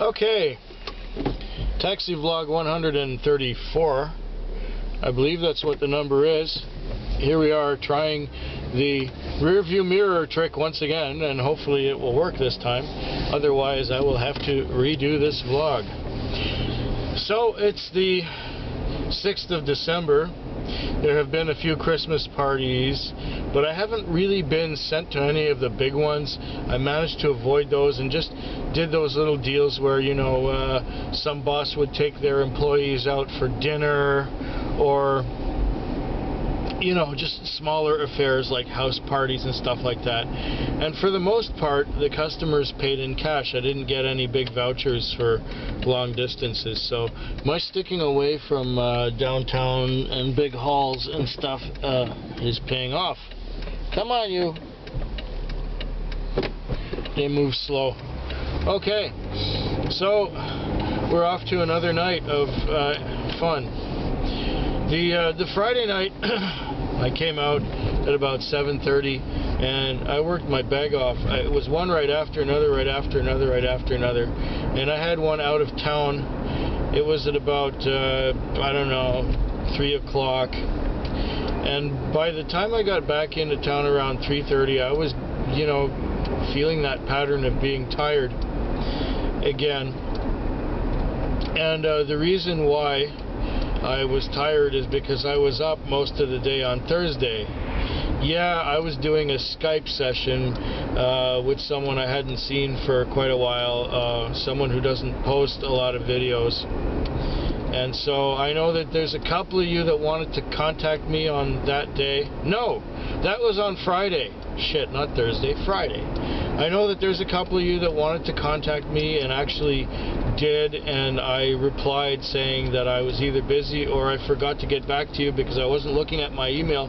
Okay, taxi vlog 134. I believe that's what the number is. Here we are trying the rear view mirror trick once again, and hopefully it will work this time. Otherwise I will have to redo this vlog. So it's the 6th of December. There have been a few Christmas parties, but I haven't really been sent to any of the big ones. I managed to avoid those and just did those little deals where, you know, some boss would take their employees out for dinner, or, you know, just smaller affairs like house parties and stuff like that. And for the most part, the customers paid in cash. I didn't get any big vouchers for long distances. So my sticking away from downtown and big halls and stuff is paying off. Come on, you. They move slow. Okay, so we're off to another night of fun. The Friday night, I came out at about 7:30, and I worked my bag off. It was one right after another, right after another, right after another, and I had one out of town. It was at about, I don't know, 3 o'clock, and by the time I got back into town around 3:30, I was, you know, feeling that pattern of being tired again. And the reason why I was tired is because I was up most of the day on Thursday. Yeah, I was doing a Skype session with someone I hadn't seen for quite a while, someone who doesn't post a lot of videos. And so I know that there's a couple of you that wanted to contact me on that day. No, that was on Friday. Shit, not Thursday, Friday. I know that there's a couple of you that wanted to contact me and actually did, and I replied saying that I was either busy or I forgot to get back to you because I wasn't looking at my email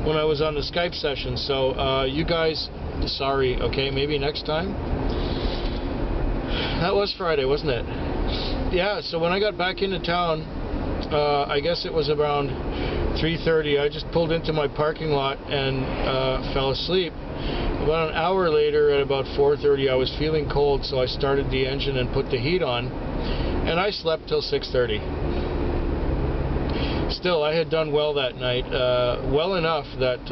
when I was on the Skype session. So you guys, sorry, okay, maybe next time. That was Friday, wasn't it? Yeah, so when I got back into town, I guess it was around 3:30, I just pulled into my parking lot and fell asleep. About an hour later, at about 4:30, I was feeling cold, so I started the engine and put the heat on, and I slept till 6:30. Still, I had done well that night, well enough that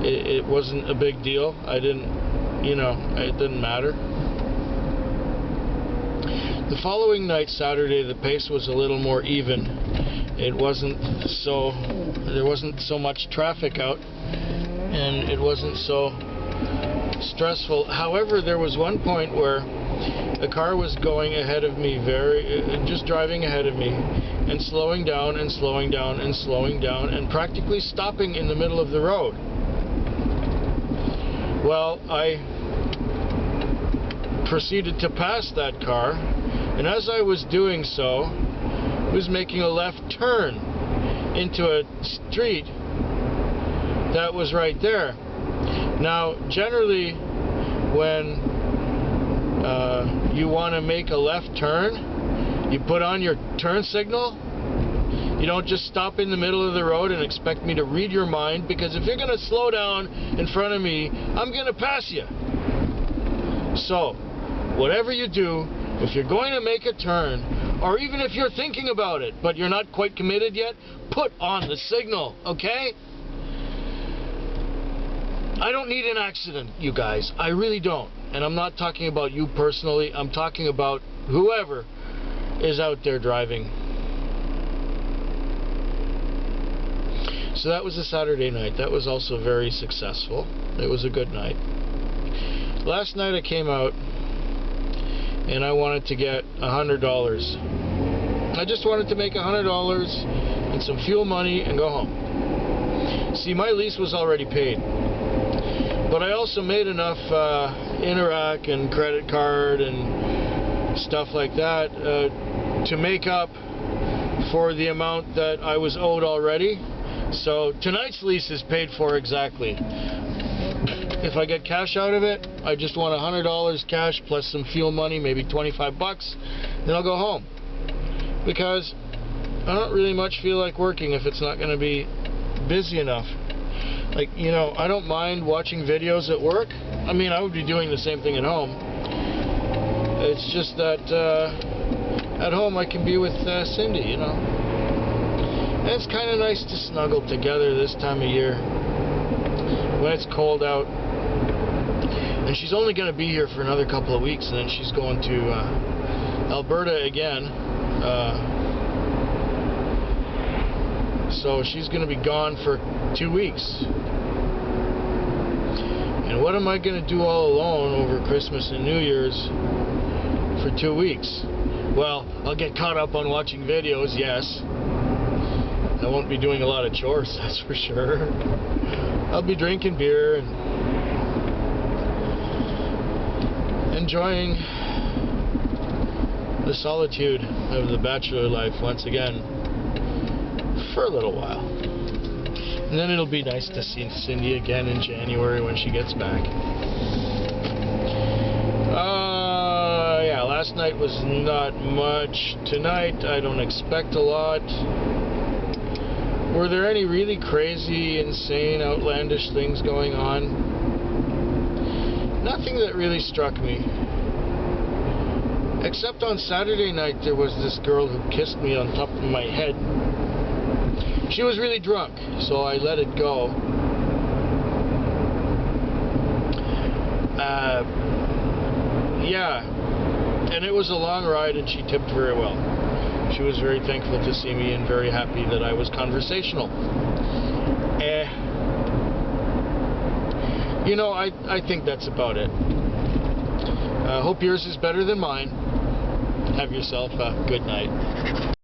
it wasn't a big deal. I didn't, you know, it didn't matter. The following night, Saturday, the pace was a little more even. It wasn't so, there wasn't so much traffic out, and it wasn't so stressful. However, there was one point where a car was going ahead of me, just driving ahead of me, and slowing down and slowing down and slowing down, and practically stopping in the middle of the road. Well, I proceeded to pass that car, and as I was doing so, I was making a left turn into a street that was right there. Now, generally, when you want to make a left turn, you put on your turn signal. You don't just stop in the middle of the road and expect me to read your mind, because if you're going to slow down in front of me, I'm going to pass you. So, whatever you do, if you're going to make a turn, or even if you're thinking about it, but you're not quite committed yet, put on the signal, okay? I don't need an accident, you guys. I really don't. And I'm not talking about you personally. I'm talking about whoever is out there driving. So that was a Saturday night. That was also very successful. It was a good night. Last night I came out and I wanted to get $100. I just wanted to make $100 and some fuel money and go home. See, my lease was already paid, but I also made enough Interac and credit card and stuff like that to make up for the amount that I was owed already. So tonight's lease is paid for exactly. If I get cash out of it, I just want $100 cash plus some fuel money, maybe 25 bucks, then I'll go home. Because I don't really much feel like working if it's not going to be busy enough. Like, you know, I don't mind watching videos at work. I mean, I would be doing the same thing at home. It's just that at home I can be with Cindy, you know. And it's kind of nice to snuggle together this time of year when it's cold out. And she's only going to be here for another couple of weeks, and then she's going to Alberta again. So she's going to be gone for 2 weeks. And what am I going to do all alone over Christmas and New Year's for 2 weeks? Well, I'll get caught up on watching videos, yes. I won't be doing a lot of chores, that's for sure. I'll be drinking beer and enjoying the solitude of the bachelor life once again for a little while. And then it'll be nice to see Cindy again in January when she gets back. Yeah, last night was not much. Tonight, I don't expect a lot. Were there any really crazy, insane, outlandish things going on? Nothing that really struck me. Except on Saturday night, there was this girl who kissed me on top of my head. She was really drunk, so I let it go. Yeah, and it was a long ride, and she tipped very well. She was very thankful to see me and very happy that I was conversational. You know, I think that's about it. Hope yours is better than mine. Have yourself a good night.